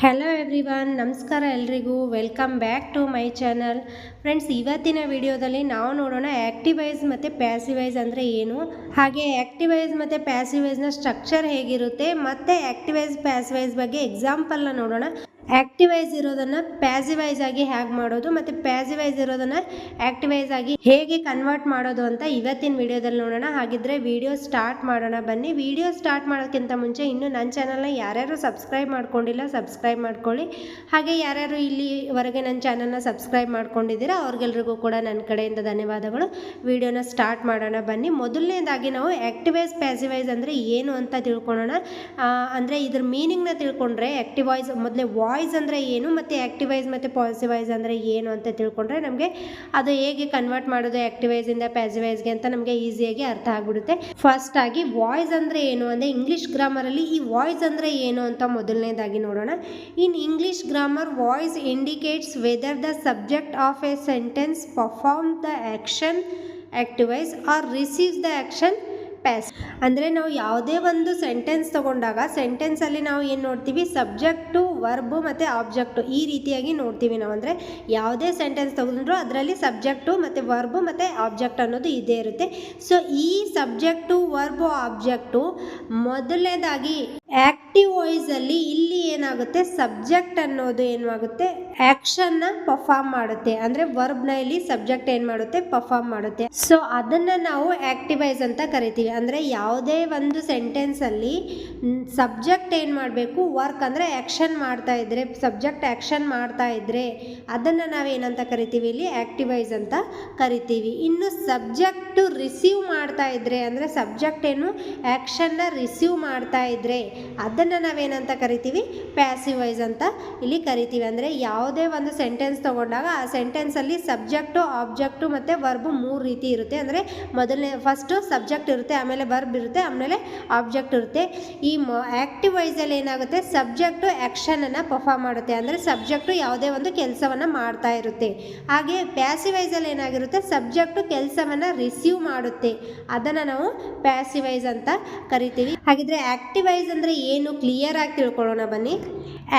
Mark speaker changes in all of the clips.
Speaker 1: Hello everyone, ನಮಸ್ಕಾರ ಎಲ್ರಿಗೂ. Welcome back to my channel. Friends, ಇವತ್ತಿನ ವಿಡಿಯೋದಲ್ಲಿ ನಾವು ನೋಡೋಣ ಆ್ಯಕ್ಟಿವೈಸ್ ಮತ್ತು ಪ್ಯಾಸಿವೈಸ್ ಅಂದರೆ ಏನು, ಹಾಗೆ ಆ್ಯಕ್ಟಿವೈಸ್ ಮತ್ತು ಪ್ಯಾಸಿವೈಸ್ನ ಸ್ಟ್ರಕ್ಚರ್ ಹೇಗಿರುತ್ತೆ, ಮತ್ತು ಆ್ಯಕ್ಟಿವೈಸ್ ಪ್ಯಾಸಿವೈಸ್ ಬಗ್ಗೆ ಎಕ್ಸಾಂಪಲ್ನ ನೋಡೋಣ. ಆ್ಯಕ್ಟಿವೈಸ್ ಇರೋದನ್ನು ಪ್ಯಾಸಿವೈಸ್ ಆಗಿ ಹೇಗೆ ಮಾಡೋದು ಮತ್ತು ಪ್ಯಾಸಿವೈಸ್ ಇರೋದನ್ನು ಆ್ಯಕ್ಟಿವೈಸ್ ಆಗಿ ಹೇಗೆ ಕನ್ವರ್ಟ್ ಮಾಡೋದು ಅಂತ ಇವತ್ತಿನ ವಿಡಿಯೋದಲ್ಲಿ ನೋಡೋಣ. ಹಾಗಿದ್ರೆ ವಿಡಿಯೋ ಸ್ಟಾರ್ಟ್ ಮಾಡೋಣ ಬನ್ನಿ. ವಿಡಿಯೋ ಸ್ಟಾರ್ಟ್ ಮಾಡೋಕ್ಕಿಂತ ಮುಂಚೆ ಇನ್ನೂ ನನ್ನ ಚಾನಲ್ನ ಯಾರ್ಯಾರು ಸಬ್ಸ್ಕ್ರೈಬ್ ಮಾಡ್ಕೊಂಡಿಲ್ಲ ಸಬ್ಸ್ಕ್ರೈಬ್ ಮಾಡ್ಕೊಳ್ಳಿ. ಹಾಗೆ ಯಾರ್ಯಾರು ಇಲ್ಲಿವರೆಗೆ ನನ್ನ ಚಾನಲ್ನ ಸಬ್ಸ್ಕ್ರೈಬ್ ಮಾಡ್ಕೊಂಡಿದ್ದೀರಾ ಅವ್ರಿಗೆಲ್ರಿಗೂ ಕೂಡ ನನ್ನ ಕಡೆಯಿಂದ ಧನ್ಯವಾದಗಳು. ವಿಡಿಯೋನ ಸ್ಟಾರ್ಟ್ ಮಾಡೋಣ ಬನ್ನಿ. ಮೊದಲನೇದಾಗಿ ನಾವು ಆ್ಯಕ್ಟಿವೈಸ್ ಪ್ಯಾಸಿವೈಸ್ ಅಂದರೆ ಏನು ಅಂತ ತಿಳ್ಕೊಳ್ಳೋಣ. ಅಂದರೆ ಇದ್ರ ಮೀನಿಂಗ್ನ ತಿಳ್ಕೊಂಡ್ರೆ ಆ್ಯಕ್ಟಿವೈಸ್ ಮೊದಲೇ ವಾಯ್ಸ್ ಅಂದರೆ ಏನು ಮತ್ತು ಆ್ಯಕ್ಟಿವೈಸ್ ಮತ್ತು ಪಾಸಿವೈಸ್ ಅಂದರೆ ಏನು ಅಂತ ತಿಳ್ಕೊಂಡ್ರೆ ನಮಗೆ ಅದು ಹೇಗೆ ಕನ್ವರ್ಟ್ ಮಾಡೋದು ಆ್ಯಕ್ಟಿವೈಸಿಂದ ಪ್ಯಾಸಿವೈಸ್ಗೆ ಅಂತ ನಮಗೆ ಈಸಿಯಾಗಿ ಅರ್ಥ ಆಗಿಬಿಡುತ್ತೆ. ಫಸ್ಟ್ ಆಗಿ ವಾಯ್ಸ್ ಅಂದರೆ ಏನು ಅಂದರೆ ಇಂಗ್ಲೀಷ್ ಗ್ರಾಮರಲ್ಲಿ ಈ ವಾಯ್ಸ್ ಅಂದರೆ ಏನು ಅಂತ ಮೊದಲನೇದಾಗಿ ನೋಡೋಣ. In English grammar, voice indicates whether the subject of a sentence perform the action active voice or receives the action passive. ಅಂದರೆ ನಾವು ಯಾವುದೇ ಒಂದು ಸೆಂಟೆನ್ಸ್ ತೊಗೊಂಡಾಗ ಸೆಂಟೆನ್ಸಲ್ಲಿ ನಾವು ಏನು ನೋಡ್ತೀವಿ, ಸಬ್ಜೆಕ್ಟು, ವರ್ಬು ಮತ್ತು ಆಬ್ಜೆಕ್ಟು ಈ ರೀತಿಯಾಗಿ ನೋಡ್ತೀವಿ ನಾವು. ಅಂದರೆ ಯಾವುದೇ ಸೆಂಟೆನ್ಸ್ ತಗೊಂಡ್ರು ಅದರಲ್ಲಿ ಸಬ್ಜೆಕ್ಟು ಮತ್ತು ವರ್ಬು ಮತ್ತು ಆಬ್ಜೆಕ್ಟ್ ಅನ್ನೋದು ಇದೇ ಇರುತ್ತೆ. ಸೊ ಈ ಸಬ್ಜೆಕ್ಟು, ವರ್ಬು, ಆಬ್ಜೆಕ್ಟು ಮೊದಲನೇದಾಗಿ ಆ್ಯಕ್ಟಿವ್ ವಾಯ್ಸಲ್ಲಿ ಇಲ್ಲಿ ಏನಾಗುತ್ತೆ, ಸಬ್ಜೆಕ್ಟ್ ಅನ್ನೋದು ಏನಾಗುತ್ತೆ, ಆ್ಯಕ್ಷನ್ನ ಪರ್ಫಾರ್ಮ್ ಮಾಡುತ್ತೆ. ಅಂದರೆ ವರ್ಬ್ನ ಇಲ್ಲಿ ಸಬ್ಜೆಕ್ಟ್ ಏನು ಮಾಡುತ್ತೆ, ಪರ್ಫಾರ್ಮ್ ಮಾಡುತ್ತೆ. ಸೊ ಅದನ್ನು ನಾವು ಆ್ಯಕ್ಟಿವೈಸ್ ಅಂತ ಕರಿತೀವಿ. ಅಂದರೆ ಯಾವುದೇ ಒಂದು ಸೆಂಟೆನ್ಸಲ್ಲಿ ಸಬ್ಜೆಕ್ಟ್ ಏನು ಮಾಡಬೇಕು, ವರ್ಕ್ ಅಂದರೆ ಆ್ಯಕ್ಷನ್ ಮಾಡ್ತಾ ಇದ್ದರೆ, ಸಬ್ಜೆಕ್ಟ್ ಆ್ಯಕ್ಷನ್ ಮಾಡ್ತಾ ಇದ್ದರೆ ಅದನ್ನು ನಾವೇನಂತ ಕರಿತೀವಿ, ಇಲ್ಲಿ ಆ್ಯಕ್ಟಿವೈಸ್ ಅಂತ ಕರಿತೀವಿ. ಇನ್ನು ಸಬ್ಜೆಕ್ಟು ರಿಸೀವ್ ಮಾಡ್ತಾ ಇದ್ದರೆ, ಅಂದರೆ ಸಬ್ಜೆಕ್ಟ್ ಏನು ಆ್ಯಕ್ಷನ್ನ ರಿಸೀವ್ ಮಾಡ್ತಾ ಇದ್ದರೆ ಅದನ್ನು ನಾವೇನಂತ ಕರಿತೀವಿ, ಪ್ಯಾಸಿವೈಸ್ ಅಂತ ಇಲ್ಲಿ ಕರಿತೀವಿ. ಅಂದರೆ ಯಾವುದೇ ಒಂದು ಸೆಂಟೆನ್ಸ್ ತೊಗೊಂಡಾಗ ಆ ಸೆಂಟೆನ್ಸಲ್ಲಿ ಸಬ್ಜೆಕ್ಟು, ಆಬ್ಜೆಕ್ಟು ಮತ್ತು ವರ್ಬು ಮೂರು ರೀತಿ ಇರುತ್ತೆ. ಅಂದರೆ ಫಸ್ಟು ಸಬ್ಜೆಕ್ಟ್ ಇರುತ್ತೆ, ಆಮೇಲೆ ವರ್ಬ್ ಇರುತ್ತೆ, ಆಮೇಲೆ ಆಬ್ಜೆಕ್ಟ್ ಇರುತ್ತೆ. ಈ ಆ್ಯಕ್ಟಿವೈಸಲ್ಲಿ ಏನಾಗುತ್ತೆ, ಸಬ್ಜೆಕ್ಟು ಆ್ಯಕ್ಷನನ್ನು ಪರ್ಫಾರ್ಮ್ ಮಾಡುತ್ತೆ. ಅಂದರೆ ಸಬ್ಜೆಕ್ಟು ಯಾವುದೇ ಒಂದು ಕೆಲಸವನ್ನು ಮಾಡ್ತಾ ಇರುತ್ತೆ. ಹಾಗೆ ಪ್ಯಾಸಿವೈಸಲ್ಲಿ ಏನಾಗಿರುತ್ತೆ, ಸಬ್ಜೆಕ್ಟು ಕೆಲಸವನ್ನು ರಿಸೀವ್ ಮಾಡುತ್ತೆ. ಅದನ್ನು ನಾವು ಪ್ಯಾಸಿವೈಸ್ ಅಂತ ಕರಿತೀವಿ. ಹಾಗಿದ್ರೆ ಆ್ಯಕ್ಟಿವೈಸ್ ಅಂದರೆ ಏನು ಕ್ಲಿಯರ್ ಆಗಿ ತಿಳ್ಕೊಳ್ಳೋಣ ಬನ್ನಿ.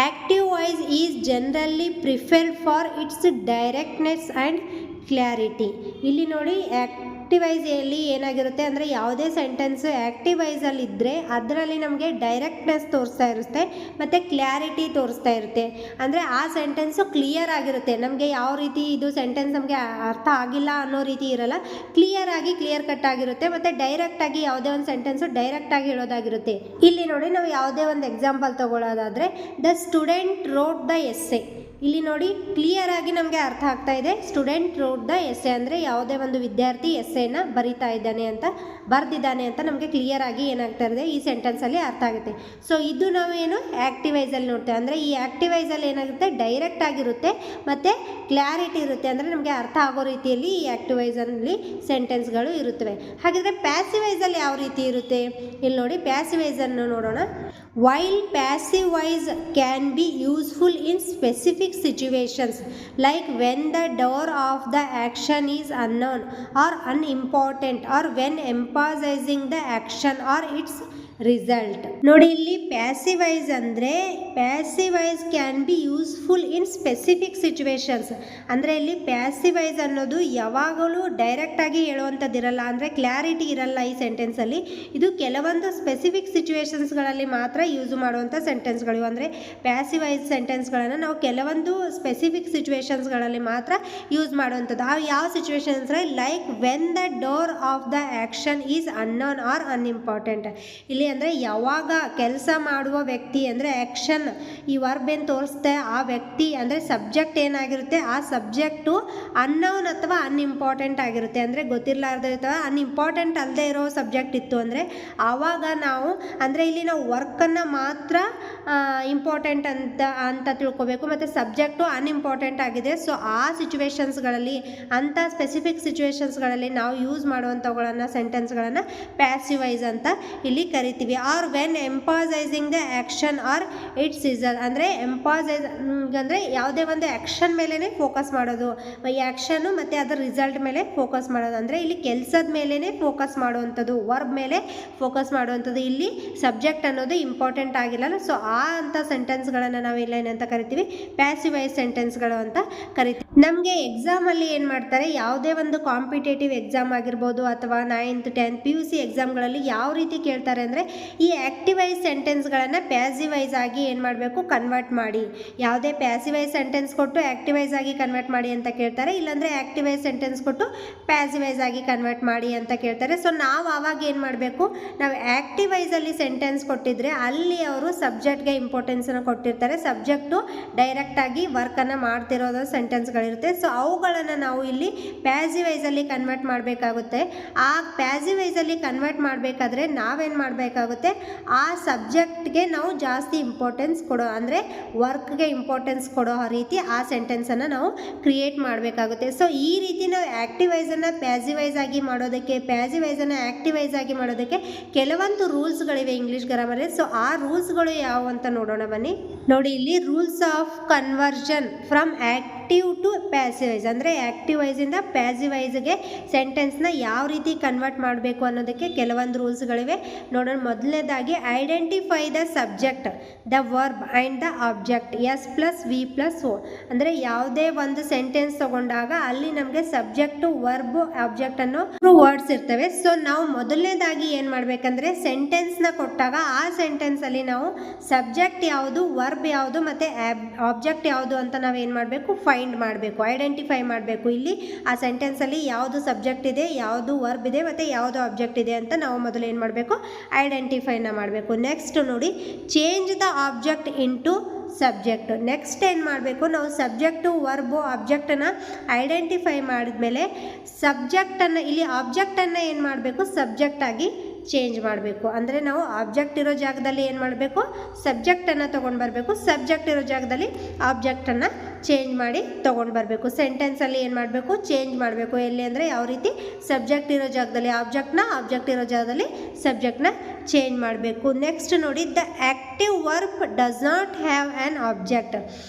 Speaker 1: Active voice is generally preferred for its directness and clarity. ಇಲ್ಲಿ ನೋಡಿ, ಆ್ಯಕ್ಟಿವೈಸಲ್ಲಿ ಏನಾಗಿರುತ್ತೆ ಅಂದರೆ ಯಾವುದೇ ಸೆಂಟೆನ್ಸು ಆ್ಯಕ್ಟಿವೈಸಲ್ಲಿ ಇದ್ದರೆ ಅದರಲ್ಲಿ ನಮಗೆ ಡೈರೆಕ್ಟ್ನೆಸ್ ತೋರಿಸ್ತಾ ಇರುತ್ತೆ ಮತ್ತು ಕ್ಲಾರಿಟಿ ತೋರಿಸ್ತಾ ಇರುತ್ತೆ. ಅಂದರೆ ಆ ಸೆಂಟೆನ್ಸು ಕ್ಲಿಯರ್ ಆಗಿರುತ್ತೆ. ನಮಗೆ ಯಾವ ರೀತಿ ಇದು ಸೆಂಟೆನ್ಸ್ ನಮಗೆ ಅರ್ಥ ಆಗಿಲ್ಲ ಅನ್ನೋ ರೀತಿ ಇರಲ್ಲ, ಕ್ಲಿಯರ್ ಕಟ್ ಆಗಿರುತ್ತೆ. ಮತ್ತು ಡೈರೆಕ್ಟಾಗಿ ಯಾವುದೇ ಒಂದು ಸೆಂಟೆನ್ಸು ಡೈರೆಕ್ಟಾಗಿ ಹೇಳೋದಾಗಿರುತ್ತೆ. ಇಲ್ಲಿ ನೋಡಿ, ನಾವು ಯಾವುದೇ ಒಂದು ಎಕ್ಸಾಂಪಲ್ ತಗೊಳ್ಳೋದಾದರೆ the student wrote the essay. ಇಲ್ಲಿ ನೋಡಿ, ಕ್ಲಿಯರ್ ಆಗಿ ನಮಗೆ ಅರ್ಥ ಆಗ್ತಾ ಇದೆ. ಸ್ಟೂಡೆಂಟ್ ರೋಟ್ ದ ಎಸ್ಸೆ ಅಂದರೆ ಯಾವುದೇ ಒಂದು ವಿದ್ಯಾರ್ಥಿ ಎಸ್ಸೆನ ಬರೆದಿದ್ದಾನೆ ಅಂತ ನಮಗೆ ಕ್ಲಿಯರ್ ಆಗಿ ಏನಾಗ್ತಾ ಇದೆ, ಈ ಸೆಂಟೆನ್ಸಲ್ಲಿ ಅರ್ಥ ಆಗುತ್ತೆ. ಸೊ ಇದು ನಾವೇನು ಆ್ಯಕ್ಟಿವೈಸಲ್ಲಿ ನೋಡ್ತೇವೆ. ಅಂದರೆ ಈ ಆ್ಯಕ್ಟಿವೈಸಲ್ಲಿ ಏನಾಗುತ್ತೆ, ಡೈರೆಕ್ಟ್ ಆಗಿರುತ್ತೆ ಮತ್ತು ಕ್ಲಾರಿಟಿ ಇರುತ್ತೆ. ಅಂದರೆ ನಮಗೆ ಅರ್ಥ ಆಗೋ ರೀತಿಯಲ್ಲಿ ಈ ಆ್ಯಕ್ಟಿವೈಸಲ್ಲಿ ಸೆಂಟೆನ್ಸ್ಗಳು ಇರುತ್ತವೆ. ಹಾಗಿದ್ರೆ ಪ್ಯಾಸಿವೈಸಲ್ಲಿ ಯಾವ ರೀತಿ ಇರುತ್ತೆ, ಇಲ್ಲಿ ನೋಡಿ, ಪ್ಯಾಸಿವೈಸನ್ನು ನೋಡೋಣ. While passivise can be useful in specific situations like when the door of the action is unknown or unimportant, or when emphasizing the action or its result. ನೋಡಿ, ಇಲ್ಲಿ ಪ್ಯಾಸಿವೈಸ್ ಅಂದರೆ passivise can be useful in specific situations. ಅಂದರೆ ಇಲ್ಲಿ passivise ಅನ್ನೋದು ಯಾವಾಗಲೂ ಡೈರೆಕ್ಟಾಗಿ ಹೇಳುವಂಥದ್ದಿರಲ್ಲ, ಅಂದರೆ clarity ಇರಲ್ಲ ಈ ಸೆಂಟೆನ್ಸಲ್ಲಿ. ಇದು ಕೆಲವೊಂದು ಸ್ಪೆಸಿಫಿಕ್ ಸಿಚುವೇಶನ್ಸ್ಗಳಲ್ಲಿ ಮಾತ್ರ ಯೂಸ್ ಮಾಡುವಂಥ ಸೆಂಟೆನ್ಸ್ಗಳು. ಅಂದರೆ ಪ್ಯಾಸಿವೈಸ್ ಸೆಂಟೆನ್ಸ್ಗಳನ್ನು ನಾವು ಕೆಲವೊಂದು ಸ್ಪೆಸಿಫಿಕ್ ಸಿಚುವೇಶನ್ಸ್ಗಳಲ್ಲಿ ಮಾತ್ರ ಯೂಸ್ ಮಾಡುವಂಥದ್ದು. ಆ ಯಾವ situations, like when the doer of the action is unknown or unimportant. ಇಲ್ಲಿ ಅಂದರೆ ಯಾವಾಗ ಕೆಲಸ ಮಾಡುವ ವ್ಯಕ್ತಿ, ಅಂದರೆ ಆ್ಯಕ್ಷನ್, ಈ ವರ್ಬ್ ಏನು ತೋರಿಸುತ್ತೆ ಆ ವ್ಯಕ್ತಿ ಅಂದರೆ ಸಬ್ಜೆಕ್ಟ್ ಏನಾಗಿರುತ್ತೆ, ಆ ಸಬ್ಜೆಕ್ಟು ಅನ್ನೋನ್ ಅಥವಾ ಅನ್ಇಂಪಾರ್ಟೆಂಟ್ ಆಗಿರುತ್ತೆ. ಅಂದರೆ ಗೊತ್ತಿರಲಾರ್ದೆ ಅಥವಾ ಅನ್ಇಂಪಾರ್ಟೆಂಟ್ ಅಲ್ಲದೆ ಇರೋ ಸಬ್ಜೆಕ್ಟ್ ಇತ್ತು ಅಂದರೆ ಆವಾಗ ನಾವು, ಅಂದರೆ ಇಲ್ಲಿ ನಾವು ವರ್ಕನ್ನು ಮಾತ್ರ ಇಂಪಾರ್ಟೆಂಟ್ ಅಂತ ತಿಳ್ಕೊಬೇಕು, ಮತ್ತು ಸಬ್ಜೆಕ್ಟು ಅನ್ಇಂಪಾರ್ಟೆಂಟ್ ಆಗಿದೆ. ಸೊ ಆ ಸಿಚುವೇಶನ್ಸ್ಗಳಲ್ಲಿ, ಅಂಥ ಸ್ಪೆಸಿಫಿಕ್ ಸಿಚುವೇಶನ್ಸ್ಗಳಲ್ಲಿ ನಾವು ಯೂಸ್ ಮಾಡುವಂಥವುಗಳನ್ನು ಸೆಂಟೆನ್ಸ್ಗಳನ್ನು ಪ್ಯಾಸಿವೈಸ್ ಅಂತ ಇಲ್ಲಿ ಕರಿತೀವಿ. ಕರಿತೀವಿ. Or when emphasizing the action or its result, ಅಂದರೆ ಎಂಪಾಸೈಸಿಂಗ್ ಅಂದರೆ ಯಾವುದೇ ಒಂದು ಆ್ಯಕ್ಷನ್ ಮೇಲೇ ಫೋಕಸ್ ಮಾಡೋದು, ಈ ಆ್ಯಕ್ಷನ್ನು ಮತ್ತು ಅದರ ರಿಸಲ್ಟ್ ಮೇಲೆ ಫೋಕಸ್ ಮಾಡೋದು. ಅಂದರೆ ಇಲ್ಲಿ ಕೆಲಸದ ಮೇಲೇ ಫೋಕಸ್ ಮಾಡುವಂಥದ್ದು, ವರ್ಬ್ ಮೇಲೆ ಫೋಕಸ್ ಮಾಡುವಂಥದ್ದು. ಇಲ್ಲಿ ಸಬ್ಜೆಕ್ಟ್ ಅನ್ನೋದು ಇಂಪಾರ್ಟೆಂಟ್ ಆಗಿಲ್ಲ. ಸೊ ಆ ಅಂಥ ಸೆಂಟೆನ್ಸ್ಗಳನ್ನು ನಾವು ಏನಂತ ಕರಿತೀವಿ, ಪ್ಯಾಸಿವ್ ವಾಯ್ಸ್ ಸೆಂಟೆನ್ಸ್ಗಳು ಅಂತ ಕರಿತೀವಿ. ನಮಗೆ ಎಕ್ಸಾಮಲ್ಲಿ ಏನು ಮಾಡ್ತಾರೆ, ಯಾವುದೇ ಒಂದು ಕಾಂಪಿಟೇಟಿವ್ ಎಕ್ಸಾಮ್ ಆಗಿರ್ಬೋದು ಅಥವಾ 9th 10th PUC ಎಕ್ಸಾಮ್ಗಳಲ್ಲಿ ಯಾವ ರೀತಿ ಕೇಳ್ತಾರೆ ಅಂದರೆ, ಈ ಆ್ಯಕ್ಟಿವ್ ವಾಯ್ಸ್ ಸೆಂಟೆನ್ಸ್ಗಳನ್ನು ಪ್ಯಾಸಿವ್ ವಾಯ್ಸ್ ಆಗಿ ಏನು ಮಾಡಬೇಕು, ಕನ್ವರ್ಟ್ ಮಾಡಿ. ಯಾವುದೇ ಪ್ಯಾಸಿವ್ ವಾಯ್ಸ್ ಸೆಂಟೆನ್ಸ್ ಕೊಟ್ಟು ಆ್ಯಕ್ಟಿವ್ ವಾಯ್ಸ್ ಆಗಿ ಕನ್ವರ್ಟ್ ಮಾಡಿ ಅಂತ ಕೇಳ್ತಾರೆ, ಇಲ್ಲಾಂದರೆ ಆ್ಯಕ್ಟಿವ್ ವಾಯ್ಸ್ ಸೆಂಟೆನ್ಸ್ ಕೊಟ್ಟು ಪ್ಯಾಸಿವ್ ವಾಯ್ಸ್ ಆಗಿ ಕನ್ವರ್ಟ್ ಮಾಡಿ ಅಂತ ಕೇಳ್ತಾರೆ. ಸೊ ನಾವು ಆವಾಗ ಏನು ಮಾಡಬೇಕು, ನಾವು ಆ್ಯಕ್ಟಿವ್ ವಾಯ್ಸಲ್ಲಿ ಸೆಂಟೆನ್ಸ್ ಕೊಟ್ಟಿದ್ರೆ ಅಲ್ಲಿ ಅವರು ಸಬ್ಜೆಕ್ಟ್ಗೆ ಇಂಪಾರ್ಟೆನ್ಸನ್ನು ಕೊಟ್ಟಿರ್ತಾರೆ, ಸಬ್ಜೆಕ್ಟು ಡೈರೆಕ್ಟಾಗಿ ವರ್ಕನ್ನು ಮಾಡ್ತಿರೋದು ಸೆಂಟೆನ್ಸ್ಗಳಿರುತ್ತೆ. ಸೊ ಅವುಗಳನ್ನು ನಾವು ಇಲ್ಲಿ ಪ್ಯಾಸಿವ್ ವಾಯ್ಸಲ್ಲಿ ಕನ್ವರ್ಟ್ ಮಾಡಬೇಕಾಗುತ್ತೆ. ಆ ಪ್ಯಾಸಿವ್ ವಾಯ್ಸಲ್ಲಿ ಕನ್ವರ್ಟ್ ಮಾಡಬೇಕಾದ್ರೆ ನಾವೇನು ಮಾಡಬೇಕಾಗುತ್ತೆ, ಆ ಸಬ್ಜೆಕ್ಟ್ಗೆ ನಾವು ಜಾಸ್ತಿ ಇಂಪಾರ್ಟೆನ್ಸ್ ಕೊಡೋ, ಅಂದರೆ ವರ್ಕ್ಗೆ ಇಂಪಾರ್ಟೆನ್ಸ್ ಕೊಡೋ ರೀತಿ ಆ ಸೆಂಟೆನ್ಸನ್ನು ನಾವು ಕ್ರಿಯೇಟ್ ಮಾಡಬೇಕಾಗುತ್ತೆ. ಸೊ ಈ ರೀತಿ ನಾವು ಆ್ಯಕ್ಟಿವ್ ವಾಯ್ಸನ್ನು ಪ್ಯಾಸಿವ್ ವಾಯ್ಸ್ ಆಗಿ ಮಾಡೋದಕ್ಕೆ, ಪ್ಯಾಸಿವ್ ವಾಯ್ಸನ್ನು ಆ್ಯಕ್ಟಿವ್ ವಾಯ್ಸ್ ಆಗಿ ಮಾಡೋದಕ್ಕೆ ಕೆಲವೊಂದು ರೂಲ್ಸ್ಗಳಿವೆ ಇಂಗ್ಲೀಷ್ ಗ್ರಾಮರಲ್ಲಿ. ಸೊ ಆ ರೂಲ್ಸ್ಗಳು ಯಾವ ಅಂತ ನೋಡೋಣ ಬನ್ನಿ. ನೋಡಿ, ಇಲ್ಲಿ rules of conversion from active to passive voice, ಅಂದರೆ ಆ್ಯಕ್ಟಿವ್ ವಾಯ್ಸಿಂದ ಪ್ಯಾಸಿವ್ ವಾಯ್ಸ್ಗೆ ಸೆಂಟೆನ್ಸ್ನ ಯಾವ ರೀತಿ ಕನ್ವರ್ಟ್ ಮಾಡಬೇಕು ಅನ್ನೋದಕ್ಕೆ ಕೆಲವೊಂದು ರೂಲ್ಸ್ಗಳಿವೆ ನೋಡೋಣ. ಮೊದಲನೇದಾಗಿ, identify the subject, the verb and the object, S+V+O. ಅಂದರೆ ಯಾವುದೇ ಒಂದು ಸೆಂಟೆನ್ಸ್ ತಗೊಂಡಾಗ ಅಲ್ಲಿ ನಮಗೆ ಸಬ್ಜೆಕ್ಟು, ವರ್ಬು, ಆಬ್ಜೆಕ್ಟ್ ಅನ್ನೋ ವರ್ಡ್ಸ್ ಇರ್ತವೆ. ಸೊ ನಾವು ಮೊದಲನೇದಾಗಿ ಏನು ಮಾಡಬೇಕಂದ್ರೆ, ಸೆಂಟೆನ್ಸ್ನ ಕೊಟ್ಟಾಗ ಆ ಸೆಂಟೆನ್ಸಲ್ಲಿ ನಾವು ಸಬ್ಜೆಕ್ಟ್ ಯಾವುದು, ವರ್ಬ್ ಯಾವುದು ಮತ್ತು ಆಬ್ಜೆಕ್ಟ್ ಯಾವುದು ಅಂತ ನಾವು ಏನು ಮಾಡಬೇಕು, ಫೈಂಡ್ ಮಾಡಬೇಕು, ಐಡೆಂಟಿಫೈ ಮಾಡಬೇಕು. ಇಲ್ಲಿ ಆ ಸೆಂಟೆನ್ಸಲ್ಲಿ ಯಾವುದು ಸಬ್ಜೆಕ್ಟ್ ಇದೆ, ಯಾವುದು ವರ್ಬ್ ಇದೆ ಮತ್ತು ಯಾವುದು ಆಬ್ಜೆಕ್ಟ್ ಇದೆ ಅಂತ ನಾವು ಮೊದಲು ಏನು ಮಾಡಬೇಕು, ಐಡೆಂಟಿಫೈನ ಮಾಡಬೇಕು. ನೆಕ್ಸ್ಟ್ ನೋಡಿ, change the object into subject. Next ಏನು ಮಾಡಬೇಕು, ನಾವು ಸಬ್ಜೆಕ್ಟು, ವರ್ಬು, ಆಬ್ಜೆಕ್ಟನ್ನು ಐಡೆಂಟಿಫೈ ಮಾಡಿದ್ಮೇಲೆ ಸಬ್ಜೆಕ್ಟನ್ನು, ಇಲ್ಲಿ ಆಬ್ಜೆಕ್ಟನ್ನು ಏನು ಮಾಡಬೇಕು, ಸಬ್ಜೆಕ್ಟಾಗಿ ಚೇಂಜ್ ಮಾಡಬೇಕು. ಅಂದರೆ ನಾವು ಆಬ್ಜೆಕ್ಟ್ ಇರೋ ಜಾಗದಲ್ಲಿ ಏನು ಮಾಡಬೇಕು, ಸಬ್ಜೆಕ್ಟನ್ನು ತೊಗೊಂಡು ಬರಬೇಕು, ಸಬ್ಜೆಕ್ಟ್ ಇರೋ ಜಾಗದಲ್ಲಿ ಆಬ್ಜೆಕ್ಟನ್ನು ಚೇಂಜ್ ಮಾಡಿ ತೊಗೊಂಡು ಬರಬೇಕು. ಸೆಂಟೆನ್ಸಲ್ಲಿ ಏನು ಮಾಡಬೇಕು, ಚೇಂಜ್ ಮಾಡಬೇಕು. ಎಲ್ಲಿ ಅಂದರೆ ಯಾವ ರೀತಿ, ಸಬ್ಜೆಕ್ಟ್ ಇರೋ ಜಾಗದಲ್ಲಿ ಆಬ್ಜೆಕ್ಟ್ನ, ಆಬ್ಜೆಕ್ಟ್ ಇರೋ ಜಾಗದಲ್ಲಿ ಸಬ್ಜೆಕ್ಟ್ನ ಚೇಂಜ್ ಮಾಡಬೇಕು. ನೆಕ್ಸ್ಟ್ ನೋಡಿ, the active verb does not have an object,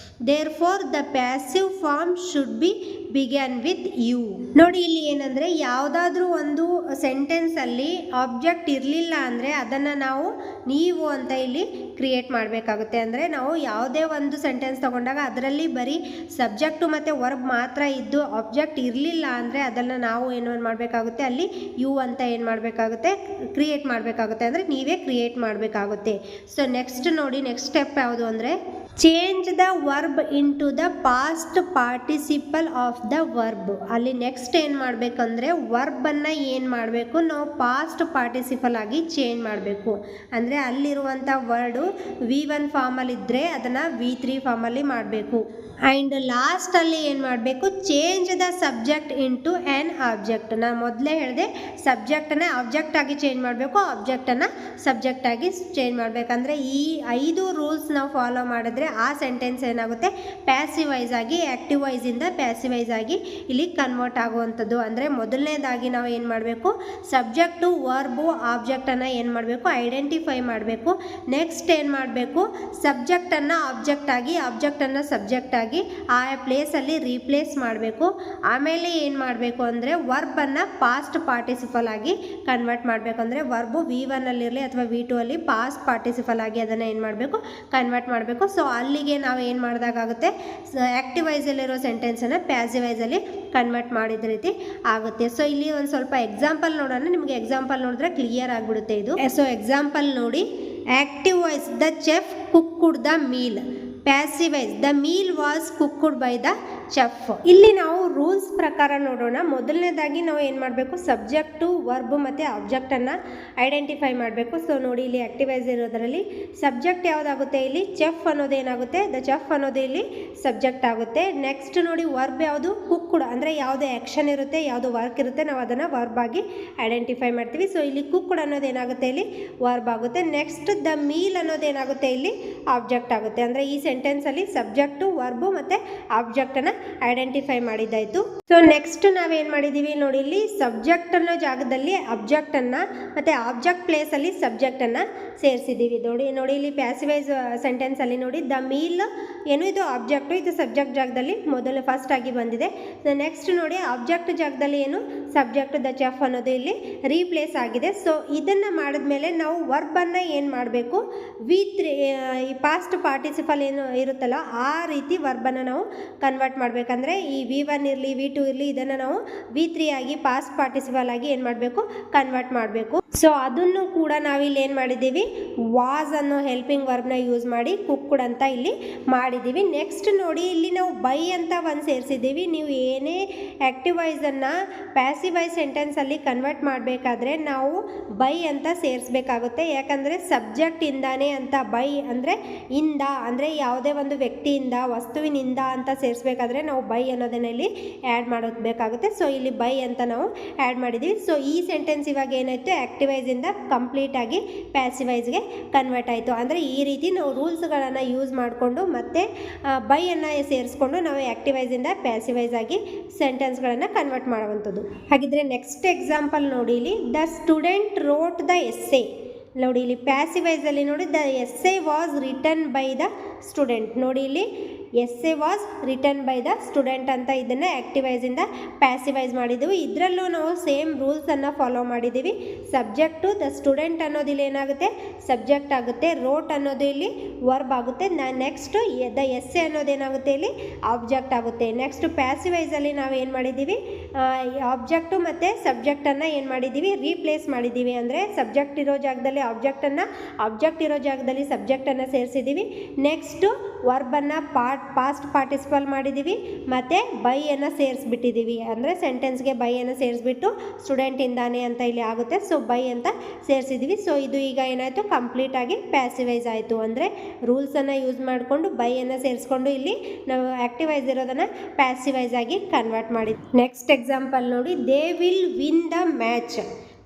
Speaker 1: therefore the passive form should be began with you. ನೋಡಿ, ಇಲ್ಲಿ ಏನಂದರೆ ಯಾವುದಾದ್ರೂ ಒಂದು ಸೆಂಟೆನ್ಸಲ್ಲಿ ಆಬ್ಜೆಕ್ಟ್ ಇರಲಿಲ್ಲ ಅಂದರೆ ಅದನ್ನು ನಾವು ನೀವು ಅಂತ ಇಲ್ಲಿ ಕ್ರಿಯೇಟ್ ಮಾಡಬೇಕಾಗುತ್ತೆ. ಅಂದರೆ ನಾವು ಯಾವುದೇ ಒಂದು ಸೆಂಟೆನ್ಸ್ ತೊಗೊಂಡಾಗ ಅದರಲ್ಲಿ ಬರೀ ಸಬ್ಜೆಕ್ಟು ಮತ್ತು ವರ್ಬ್ ಮಾತ್ರ ಇದ್ದು ಆಬ್ಜೆಕ್ಟ್ ಇರಲಿಲ್ಲ ಅಂದರೆ ಅದನ್ನು ನಾವು ಏನು ಮಾಡಬೇಕಾಗುತ್ತೆ, ಅಲ್ಲಿ ಯು ಅಂತ ಏನು ಮಾಡಬೇಕಾಗುತ್ತೆ, ಕ್ರಿಯೇಟ್ ಮಾಡಬೇಕಾಗುತ್ತೆ. ಅಂದರೆ ನೀವೇ ಕ್ರಿಯೇಟ್ ಮಾಡಬೇಕಾಗುತ್ತೆ. ಸೊ ನೆಕ್ಸ್ಟ್ ನೋಡಿ, ನೆಕ್ಸ್ಟ್ ಸ್ಟೆಪ್ ಯಾವುದು ಅಂದರೆ, change the verb into the past participle of the verb. ಅಲ್ಲಿ ನೆಕ್ಸ್ಟ್ ಏನು ಮಾಡಬೇಕಂದ್ರೆ, ವರ್ಬನ್ನು ಏನು ಮಾಡಬೇಕು, ನಾವು ಪಾಸ್ಟ್ ಪಾರ್ಟಿಸಿಪಲ್ ಆಗಿ ಚೇಂಜ್ ಮಾಡಬೇಕು. ಅಂದರೆ ಅಲ್ಲಿರುವಂಥ ವರ್ಡು V1 ಫಾರ್ಮಲ್ಲಿದ್ದರೆ ಅದನ್ನು V3 ಫಾರ್ಮಲ್ಲಿ ಮಾಡಬೇಕು. ಆ್ಯಂಡ್ ಲಾಸ್ಟಲ್ಲಿ ಏನು ಮಾಡಬೇಕು, change the subject into an object. ನಾನು ಮೊದಲೇ ಹೇಳಿದೆ, ಸಬ್ಜೆಕ್ಟನ್ನು ಆಬ್ಜೆಕ್ಟಾಗಿ ಚೇಂಜ್ ಮಾಡಬೇಕು, ಆಬ್ಜೆಕ್ಟನ್ನು ಸಬ್ಜೆಕ್ಟಾಗಿ ಚೇಂಜ್ ಮಾಡಬೇಕಂದ್ರೆ ಈ 5 ರೂಲ್ಸ್ ನಾವು ಫಾಲೋ ಮಾಡಿದ್ರೆ ಆ ಸೆಂಟೆನ್ಸ್ ಏನಾಗುತ್ತೆ, ಪ್ಯಾಸಿವ್ ವಾಯ್ಸ್ ಆಗಿ ಆ್ಯಕ್ಟಿವ್ ವಾಯ್ಸಿಂದ ಪ್ಯಾಸಿವ್ ವಾಯ್ಸ್ ಆಗಿ ಇಲ್ಲಿ ಕನ್ವರ್ಟ್ ಆಗುವಂಥದ್ದು. ಅಂದರೆ ಮೊದಲನೇದಾಗಿ ನಾವು ಏನು ಮಾಡಬೇಕು, ಸಬ್ಜೆಕ್ಟು, ವರ್ಬು, ಆಬ್ಜೆಕ್ಟನ್ನು ಏನು ಮಾಡಬೇಕು, ಐಡೆಂಟಿಫೈ ಮಾಡಬೇಕು. ನೆಕ್ಸ್ಟ್ ಏನು ಮಾಡಬೇಕು, ಸಬ್ಜೆಕ್ಟನ್ನು ಆಬ್ಜೆಕ್ಟಾಗಿ, ಆಬ್ಜೆಕ್ಟನ್ನು ಸಬ್ಜೆಕ್ಟಾಗಿ ಆ ಪ್ಲೇಸಲ್ಲಿ ರೀಪ್ಲೇಸ್ ಮಾಡಬೇಕು. ಆಮೇಲೆ ಏನು ಮಾಡಬೇಕು ಅಂದರೆ, ವರ್ಬನ್ನು ಪಾಸ್ಟ್ ಪಾರ್ಟಿಸಿಪಲ್ ಆಗಿ ಕನ್ವರ್ಟ್ ಮಾಡಬೇಕು. ಅಂದರೆ ವರ್ಬು V1 ಅಲ್ಲಿರಲಿ ಅಥವಾ V2 ಅಲ್ಲಿ ಪಾಸ್ಟ್ ಪಾರ್ಟಿಸಿಪಲ್ ಆಗಿ ಅದನ್ನು ಏನು ಮಾಡಬೇಕು, ಕನ್ವರ್ಟ್ ಮಾಡಬೇಕು. ಸೊ ಅಲ್ಲಿಗೆ ನಾವು ಏನು ಮಾಡಿದಾಗುತ್ತೆ, ಆ್ಯಕ್ಟಿವ್ ವಾಯ್ಸಲ್ಲಿರೋ ಸೆಂಟೆನ್ಸನ್ನು ಪ್ಯಾಸಿವ್ ವಾಯ್ಸಲ್ಲಿ ಕನ್ವರ್ಟ್ ಮಾಡಿದ ರೀತಿ ಆಗುತ್ತೆ. ಸೊ ಇಲ್ಲಿ ಒಂದು ಸ್ವಲ್ಪ ಎಕ್ಸಾಂಪಲ್ ನೋಡೋಣ, ನಿಮಗೆ ಎಕ್ಸಾಂಪಲ್ ನೋಡಿದ್ರೆ ಕ್ಲಿಯರ್ ಆಗಿಬಿಡುತ್ತೆ ಇದು. ಸೊ ಎಕ್ಸಾಂಪಲ್ ನೋಡಿ, active voice, the chef cooked the meal. Passive voice, the meal was cooked by the chef. ಇಲ್ಲಿ ನಾವು ರೂಲ್ಸ್ ಪ್ರಕಾರ ನೋಡೋಣ. ಮೊದಲನೇದಾಗಿ ನಾವು ಏನು ಮಾಡಬೇಕು, ಸಬ್ಜೆಕ್ಟು, ವರ್ಬ್ ಮತ್ತು ಆಬ್ಜೆಕ್ಟನ್ನು ಐಡೆಂಟಿಫೈ ಮಾಡಬೇಕು. ಸೊ ನೋಡಿ, ಇಲ್ಲಿ ಆ್ಯಕ್ಟಿವ್ ವಾಯ್ಸ್ ಇರೋದರಲ್ಲಿ ಸಬ್ಜೆಕ್ಟ್ ಯಾವುದಾಗುತ್ತೆ, ಇಲ್ಲಿ ಚೆಫ್ ಅನ್ನೋದೇನಾಗುತ್ತೆ, ದ ಚೆಫ್ ಅನ್ನೋದು ಇಲ್ಲಿ ಸಬ್ಜೆಕ್ಟ್ ಆಗುತ್ತೆ. ನೆಕ್ಸ್ಟ್ ನೋಡಿ, ವರ್ಬ್ ಯಾವುದು, ಕುಕ್ಡ್, ಅಂದರೆ ಯಾವುದೇ ಆ್ಯಕ್ಷನ್ ಇರುತ್ತೆ, ಯಾವುದು ವರ್ಕ್ ಇರುತ್ತೆ, ನಾವು ಅದನ್ನು ವರ್ಬ್ ಆಗಿ ಐಡೆಂಟಿಫೈ ಮಾಡ್ತೀವಿ. ಸೊ ಇಲ್ಲಿ ಕುಕ್ಡ್ ಅನ್ನೋದೇನಾಗುತ್ತೆ, ಇಲ್ಲಿ ವರ್ಬ್ ಆಗುತ್ತೆ. ನೆಕ್ಸ್ಟ್ ದ ಮೀಲ್ ಅನ್ನೋದೇನಾಗುತ್ತೆ, ಇಲ್ಲಿ ಆಬ್ಜೆಕ್ಟ್ ಆಗುತ್ತೆ. ಅಂದರೆ ಈ ಸೆಂಟೆನ್ಸಲ್ಲಿ ಸಬ್ಜೆಕ್ಟು, ವರ್ಬು ಮತ್ತು ಆಬ್ಜೆಕ್ಟನ್ನು ಐಡೆಂಟಿಫೈ ಮಾಡಿದ್ದಾಯಿತು. ಸೊ ನೆಕ್ಸ್ಟ್ ನಾವೇನು ಮಾಡಿದ್ದೀವಿ ನೋಡಿ, ಇಲ್ಲಿ ಸಬ್ಜೆಕ್ಟ್ ಅನ್ನೋ ಜಾಗದಲ್ಲಿ ಅಬ್ಜೆಕ್ಟನ್ನು ಮತ್ತು ಆಬ್ಜೆಕ್ಟ್ ಪ್ಲೇಸಲ್ಲಿ ಸಬ್ಜೆಕ್ಟನ್ನು ಸೇರಿಸಿದ್ದೀವಿ. ನೋಡಿ ಇಲ್ಲಿ ಪ್ಯಾಸಿವೈಸ್ ಸೆಂಟೆನ್ಸಲ್ಲಿ ನೋಡಿ ದ ಮೀಲ್ ಏನು ಇದು ಆಬ್ಜೆಕ್ಟು, ಇದು ಸಬ್ಜೆಕ್ಟ್ ಜಾಗದಲ್ಲಿ ಫಸ್ಟ್ ಆಗಿ ಬಂದಿದೆ. ನೆಕ್ಸ್ಟ್ ನೋಡಿ ಆಬ್ಜೆಕ್ಟ್ ಜಾಗದಲ್ಲಿ ಏನು ಸಬ್ಜೆಕ್ಟ್ ದ ಚೆಫ್ ಅನ್ನೋದು ಇಲ್ಲಿ ರೀಪ್ಲೇಸ್ ಆಗಿದೆ. ಸೊ ಇದನ್ನು ಮಾಡಿದ್ಮೇಲೆ ನಾವು ವರ್ಬನ್ನು ಏನು ಮಾಡಬೇಕು, ಈ ಪಾಸ್ಟ್ ಪಾರ್ಟಿಸಿಪಲ್ ಏನು ಇರುತ್ತಲ್ಲ ಆ ರೀತಿ ವರ್ಬನ್ನು ನಾವು ಕನ್ವರ್ಟ್ ಮಾಡಬೇಕಂದ್ರೆ ಈ V1 ಇರಲಿ V2 ಇರಲಿ ಇದನ್ನು ನಾವು V3 ಆಗಿ ಪಾಸ್ಟ್ ಪಾರ್ಟಿಸಿಪಲ್ ಆಗಿ ಏನು ಮಾಡಬೇಕು, ಕನ್ವರ್ಟ್ ಮಾಡಬೇಕು. ಸೊ ಅದನ್ನು ಕೂಡ ನಾವಿಲ್ಲಿ ಏನು ಮಾಡಿದ್ದೀವಿ, ವಾಸ್ ಅನ್ನೋ ಹೆಲ್ಪಿಂಗ್ ವರ್ಬ್ನ ಯೂಸ್ ಮಾಡಿ ಕುಕ್ಡ್ ಅಂತ ಇಲ್ಲಿ ಮಾಡಿದ್ದೀವಿ. ನೆಕ್ಸ್ಟ್ ನೋಡಿ ಇಲ್ಲಿ ನಾವು ಬೈ ಅಂತ ಒಂದು ಸೇರಿಸಿದ್ದೀವಿ. ನೀವು ಏನೇ ಆ್ಯಕ್ಟಿವ್ ವಾಯ್ಸನ್ನು ಪ್ಯಾಸಿವ್ ವಾಯ್ಸ್ ಸೆಂಟೆನ್ಸಲ್ಲಿ ಕನ್ವರ್ಟ್ ಮಾಡಬೇಕಾದ್ರೆ ನಾವು ಬೈ ಅಂತ ಸೇರಿಸ್ಬೇಕಾಗುತ್ತೆ. ಯಾಕಂದರೆ ಸಬ್ಜೆಕ್ಟ್ ಇಂದಾನೆ ಅಂತ, ಬೈ ಅಂದರೆ ಇಂದ ಅಂದರೆ ಯಾವುದೇ ಒಂದು ವ್ಯಕ್ತಿಯಿಂದ ವಸ್ತುವಿನಿಂದ ಅಂತ ಸೇರಿಸ್ಬೇಕಾದ್ರೆ ನಾವು ಬೈ ಅನ್ನೋದನ್ನ ಇಲ್ಲಿ ಆ್ಯಡ್ ಮಾಡಬೇಕಾಗುತ್ತೆ. ಸೊ ಇಲ್ಲಿ ಬೈ ಅಂತ ನಾವು ಆ್ಯಡ್ ಮಾಡಿದ್ದೀವಿ. ಸೊ ಈ ಸೆಂಟೆನ್ಸ್ ಇವಾಗ ಏನಾಯಿತು, ಆ್ಯಕ್ಟಿವೈಸಿಂದ ಕಂಪ್ಲೀಟಾಗಿ ಪ್ಯಾಸಿವೈಸ್ಗೆ ಕನ್ವರ್ಟ್ ಆಯಿತು. ಅಂದರೆ ಈ ರೀತಿ ನಾವು ರೂಲ್ಸ್ಗಳನ್ನು ಯೂಸ್ ಮಾಡಿಕೊಂಡು ಮತ್ತು ಬೈಯನ್ನು ಸೇರಿಸ್ಕೊಂಡು ನಾವು ಆ್ಯಕ್ಟಿವೈಸಿಂದ ಪ್ಯಾಸಿವೈಸ್ ಆಗಿ ಸೆಂಟೆನ್ಸ್ಗಳನ್ನು ಕನ್ವರ್ಟ್ ಮಾಡುವಂಥದ್ದು. ಹಾಗಿದ್ರೆ ನೆಕ್ಸ್ಟ್ ಎಕ್ಸಾಂಪಲ್ ನೋಡಿ, ಇಲ್ಲಿ the student wrote the essay. ನೋಡಿ ಇಲ್ಲಿ ಪ್ಯಾಸಿವೈಸಲ್ಲಿ ನೋಡಿ the essay was written by the student. ನೋಡಿ ಇಲ್ಲಿ essay was written by the student ಅಂತ ಇದನ್ನು ಆ್ಯಕ್ಟಿವೈಸಿಂದ ಪ್ಯಾಸಿವೈಸ್ ಮಾಡಿದ್ದೀವಿ. ಇದರಲ್ಲೂ ನಾವು ಸೇಮ್ ರೂಲ್ಸನ್ನು ಫಾಲೋ ಮಾಡಿದ್ದೀವಿ. ಸಬ್ಜೆಕ್ಟು ದ ಸ್ಟೂಡೆಂಟ್ ಅನ್ನೋದು ಇಲ್ಲಿ ಏನಾಗುತ್ತೆ, ಸಬ್ಜೆಕ್ಟ್ ಆಗುತ್ತೆ. ರೋಟ್ ಅನ್ನೋದು ಇಲ್ಲಿ ವರ್ಬ್ ಆಗುತ್ತೆ. ನೆಕ್ಸ್ಟ್ ದ ಎಸ್ಸೆ ಅನ್ನೋದೇನಾಗುತ್ತೆ ಇಲ್ಲಿ ಆಬ್ಜೆಕ್ಟ್ ಆಗುತ್ತೆ. ನೆಕ್ಸ್ಟ್ ಪ್ಯಾಸಿವೈಸಲ್ಲಿ ನಾವು ಏನು ಮಾಡಿದ್ದೀವಿ, ಆಬ್ಜೆಕ್ಟು ಮತ್ತು ಸಬ್ಜೆಕ್ಟನ್ನು ಏನು ಮಾಡಿದ್ದೀವಿ, ರೀಪ್ಲೇಸ್ ಮಾಡಿದ್ದೀವಿ. ಅಂದರೆ ಸಬ್ಜೆಕ್ಟ್ ಇರೋ ಜಾಗದಲ್ಲಿ ಆಬ್ಜೆಕ್ಟನ್ನು, ಆಬ್ಜೆಕ್ಟ್ ಇರೋ ಜಾಗದಲ್ಲಿ ಸಬ್ಜೆಕ್ಟನ್ನು ಸೇರಿಸಿದ್ದೀವಿ. ನೆಕ್ಸ್ಟು ವರ್ಬನ್ನು ಪಾಸ್ಟ್ ಪಾರ್ಟಿಸಿಪಲ್ ಮಾಡಿದ್ದೀವಿ ಮತ್ತು ಬೈಯನ್ನು ಸೇರಿಸ್ಬಿಟ್ಟಿದ್ದೀವಿ. ಅಂದರೆ ಸೆಂಟೆನ್ಸ್ಗೆ ಬೈಯನ್ನು ಸೇರಿಸ್ಬಿಟ್ಟು ಸ್ಟೂಡೆಂಟಿಂದಾನೆ ಅಂತ ಇಲ್ಲಿ ಆಗುತ್ತೆ. ಸೊ ಬೈ ಅಂತ ಸೇರಿಸಿದ್ದೀವಿ. ಸೊ ಇದು ಈಗ ಏನಾಯಿತು, ಕಂಪ್ಲೀಟಾಗಿ ಪ್ಯಾಸಿವೈಸ್ ಆಯಿತು. ಅಂದರೆ ರೂಲ್ಸನ್ನು ಯೂಸ್ ಮಾಡಿಕೊಂಡು ಬೈಯನ್ನು ಸೇರಿಸ್ಕೊಂಡು ಇಲ್ಲಿ ನಾವು ಆ್ಯಕ್ಟಿವೈಸ್ ಇರೋದನ್ನು ಪ್ಯಾಸಿವೈಸ್ ಆಗಿ ಕನ್ವರ್ಟ್ ಮಾಡಿದ್ವಿ. ನೆಕ್ಸ್ಟ್ ಎಕ್ಸಾಂಪಲ್ ನೋಡಿ, they will win the match.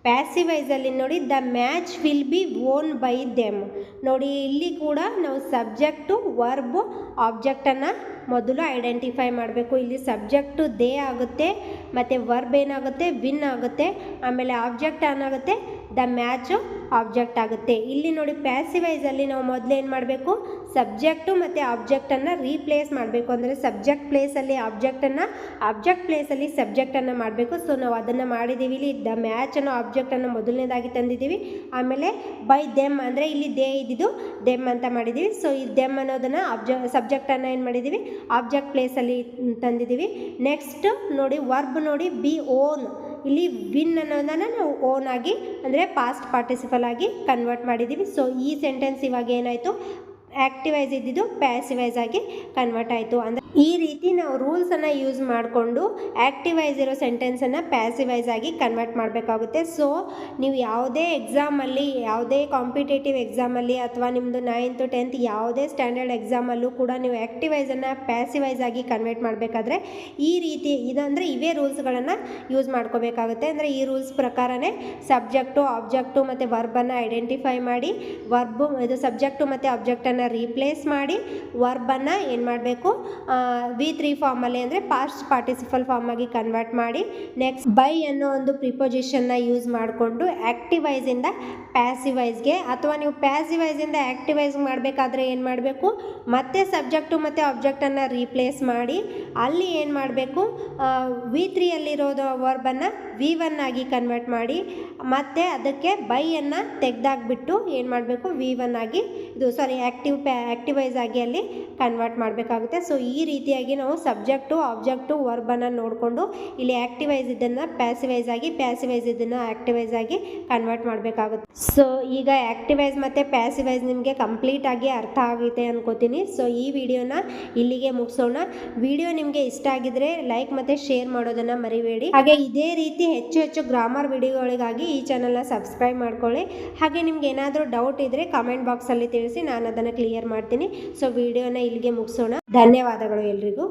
Speaker 1: ಪ್ಯಾಸಿವೈಸಲ್ಲಿ ನೋಡಿ the match will be won by them. ನೋಡಿ ಇಲ್ಲಿ ಕೂಡ ನಾವು ಸಬ್ಜೆಕ್ಟು, ವರ್ಬು, ಆಬ್ಜೆಕ್ಟನ್ನು ಮೊದಲು ಐಡೆಂಟಿಫೈ ಮಾಡಬೇಕು. ಇಲ್ಲಿ ಸಬ್ಜೆಕ್ಟು ದೇ ಆಗುತ್ತೆ ಮತ್ತು ವರ್ಬ್ ಏನಾಗುತ್ತೆ, ವಿನ್ ಆಗುತ್ತೆ. ಆಮೇಲೆ ಆಬ್ಜೆಕ್ಟ್ ಏನಾಗುತ್ತೆ, ದ ಮ್ಯಾಚು ಆಬ್ಜೆಕ್ಟ್ ಆಗುತ್ತೆ. ಇಲ್ಲಿ ನೋಡಿ ಪ್ಯಾಸಿವೈಸಲ್ಲಿ ನಾವು ಮೊದಲು ಏನು ಮಾಡಬೇಕು, ಸಬ್ಜೆಕ್ಟು ಮತ್ತು ಆಬ್ಜೆಕ್ಟನ್ನು ರೀಪ್ಲೇಸ್ ಮಾಡಬೇಕು. ಅಂದರೆ ಸಬ್ಜೆಕ್ಟ್ ಪ್ಲೇಸಲ್ಲಿ ಆಬ್ಜೆಕ್ಟನ್ನು, ಆಬ್ಜೆಕ್ಟ್ ಪ್ಲೇಸಲ್ಲಿ ಸಬ್ಜೆಕ್ಟನ್ನು ಮಾಡಬೇಕು. ಸೊ ನಾವು ಅದನ್ನು ಮಾಡಿದ್ದೀವಿ. ಇಲ್ಲಿ ದ ಮ್ಯಾಚ್ ಅನ್ನೋ ಆಬ್ಜೆಕ್ಟನ್ನು ಮೊದಲನೇದಾಗಿ ತಂದಿದ್ದೀವಿ. ಆಮೇಲೆ ಬೈ ದೆಮ್ ಅಂದರೆ ಇಲ್ಲಿ ದೇ ಇದ್ದಿದ್ದು ದೆಮ್ ಅಂತ ಮಾಡಿದ್ದೀವಿ. ಸೊ ಈ ದೆಮ್ ಅನ್ನೋದನ್ನು ಸಬ್ಜೆಕ್ಟನ್ನು ಏನು ಮಾಡಿದ್ದೀವಿ, ಆಬ್ಜೆಕ್ಟ್ ಪ್ಲೇಸಲ್ಲಿ ತಂದಿದ್ದೀವಿ. ನೆಕ್ಸ್ಟ್ ನೋಡಿ ವರ್ಬ್ ನೋಡಿ ಬಿ ಓನ್. ಇಲ್ಲಿ ವಿನ್ ಅನ್ನೋದನ್ನು ನಾವು ಓನ್ ಆಗಿ ಅಂದರೆ ಪಾಸ್ಟ್ ಪಾರ್ಟಿಸಿಪಲ್ ಆಗಿ ಕನ್ವರ್ಟ್ ಮಾಡಿದ್ದೀವಿ. ಸೊ ಈ ಸೆಂಟೆನ್ಸ್ ಇವಾಗ ಏನಾಯಿತು, ಆ್ಯಕ್ಟಿವೈಸ್ ಇದ್ದಿದ್ದು ಪ್ಯಾಸಿವೈಸ್ ಆಗಿ ಕನ್ವರ್ಟ್ ಆಯಿತು. ಅಂದರೆ ಈ ರೀತಿ ನಾವು ರೂಲ್ಸನ್ನು ಯೂಸ್ ಮಾಡಿಕೊಂಡು ಆ್ಯಕ್ಟಿವೈಸ್ ಇರೋ ಸೆಂಟೆನ್ಸನ್ನು ಪ್ಯಾಸಿವೈಸ್ ಆಗಿ ಕನ್ವರ್ಟ್ ಮಾಡಬೇಕಾಗುತ್ತೆ. ಸೊ ನೀವು ಯಾವುದೇ ಎಕ್ಸಾಮಲ್ಲಿ, ಯಾವುದೇ ಕಾಂಪಿಟೇಟಿವ್ ಎಕ್ಸಾಮಲ್ಲಿ ಅಥವಾ ನಿಮ್ಮದು 9th 10th ಯಾವುದೇ ಸ್ಟ್ಯಾಂಡರ್ಡ್ ಎಕ್ಸಾಮಲ್ಲೂ ಕೂಡ ನೀವು ಆ್ಯಕ್ಟಿವೈಸನ್ನು ಪ್ಯಾಸಿವೈಸ್ ಆಗಿ ಕನ್ವರ್ಟ್ ಮಾಡಬೇಕಾದ್ರೆ ಈ ರೀತಿ ಇದಂದರೆ ಇವೇ ರೂಲ್ಸ್ಗಳನ್ನು ಯೂಸ್ ಮಾಡ್ಕೋಬೇಕಾಗುತ್ತೆ. ಅಂದರೆ ಈ ರೂಲ್ಸ್ ಪ್ರಕಾರನೇ ಸಬ್ಜೆಕ್ಟು, ಆಬ್ಜೆಕ್ಟು ಮತ್ತು ವರ್ಬನ್ನು ಐಡೆಂಟಿಫೈ ಮಾಡಿ, ವರ್ಬು ಇದು ಸಬ್ಜೆಕ್ಟು ಮತ್ತು ಆಬ್ಜೆಕ್ಟನ್ನು ರೀಪ್ಲೇಸ್ ಮಾಡಿ, ವರ್ಬನ್ನು ಏನು ಮಾಡಬೇಕು, V3 ಫಾರ್ಮಲ್ಲಿ ಅಂದರೆ ಪಾಸ್ಟ್ ಪಾರ್ಟಿಸಿಪಲ್ ಫಾರ್ಮಾಗಿ ಕನ್ವರ್ಟ್ ಮಾಡಿ, ನೆಕ್ಸ್ಟ್ ಬೈ ಅನ್ನೋ ಒಂದು ಪ್ರಿಪೊಸಿಷನ್ನ ಯೂಸ್ ಮಾಡಿಕೊಂಡು ಆ್ಯಕ್ಟಿವೈಸಿಂದ ಪ್ಯಾಸಿವೈಸ್ಗೆ, ಅಥವಾ ನೀವು ಪ್ಯಾಸಿವೈಸಿಂದ ಆ್ಯಕ್ಟಿವೈಸ್ ಮಾಡಬೇಕಾದ್ರೆ ಏನು ಮಾಡಬೇಕು, ಮತ್ತೆ ಸಬ್ಜೆಕ್ಟು ಮತ್ತು ಆಬ್ಜೆಕ್ಟನ್ನು ರೀಪ್ಲೇಸ್ ಮಾಡಿ ಅಲ್ಲಿ ಏನು ಮಾಡಬೇಕು, V3ಯಲ್ಲಿರೋದು ವರ್ಬನ್ನು V1 ಆಗಿ ಕನ್ವರ್ಟ್ ಮಾಡಿ ಮತ್ತು ಅದಕ್ಕೆ ಬೈಯನ್ನು ತೆಗೆದಾಕ್ಬಿಟ್ಟು ಏನು ಮಾಡಬೇಕು, V1 ಆಗಿ ಆ್ಯಕ್ಟಿವೈಸ್ ಆಗಿ ಅಲ್ಲಿ ಕನ್ವರ್ಟ್ ಮಾಡಬೇಕಾಗುತ್ತೆ. ಸೊ ಈ ರೀತಿಯಾಗಿ ನಾವು ಸಬ್ಜೆಕ್ಟು, ಆಬ್ಜೆಕ್ಟು, ವರ್ಬನ್ನು ನೋಡಿಕೊಂಡು ಇಲ್ಲಿ ಆ್ಯಕ್ಟಿವೈಸ್ ಇದನ್ನು ಪ್ಯಾಸಿವೈಸ್ ಆಗಿ, ಪ್ಯಾಸಿವೈಸ್ ಇದನ್ನು ಆ್ಯಕ್ಟಿವೈಸ್ ಆಗಿ ಕನ್ವರ್ಟ್ ಮಾಡಬೇಕಾಗುತ್ತೆ. ಸೊ ಈಗ ಆ್ಯಕ್ಟಿವೈಸ್ ಮತ್ತು ಪ್ಯಾಸಿವೈಸ್ ನಿಮಗೆ ಕಂಪ್ಲೀಟಾಗಿ ಅರ್ಥ ಆಗುತ್ತೆ ಅನ್ಕೋತೀನಿ. ಸೊ ಈ ವಿಡಿಯೋನ ಇಲ್ಲಿಗೆ ಮುಗಿಸೋಣ. ವಿಡಿಯೋ ನಿಮಗೆ ಇಷ್ಟ ಆಗಿದ್ರೆ ಲೈಕ್ ಮತ್ತು ಶೇರ್ ಮಾಡೋದನ್ನು ಮರಿಬೇಡಿ. ಹಾಗೆ ಇದೇ ರೀತಿ ಹೆಚ್ಚು ಗ್ರಾಮರ್ ವಿಡಿಯೋಗಳಿಗಾಗಿ ಈ ಚಾನಲ್ನ ಸಬ್ಸ್ಕ್ರೈಬ್ ಮಾಡ್ಕೊಳ್ಳಿ. ಹಾಗೆ ನಿಮ್ಗೆ ಏನಾದರೂ ಡೌಟ್ ಇದ್ದರೆ ಕಾಮೆಂಟ್ ಬಾಕ್ಸಲ್ಲಿ ತಿಳಿಸಿ, ನಾನು ಅದನ್ನು ಕ್ಲಿಯರ್ ಮಾಡ್ತೀನಿ. ಸೊ ವಿಡಿಯೋನ ಇಲ್ಲಿಗೆ ಮುಗಿಸೋಣ. ಧನ್ಯವಾದಗಳು ಎಲ್ರಿಗೂ.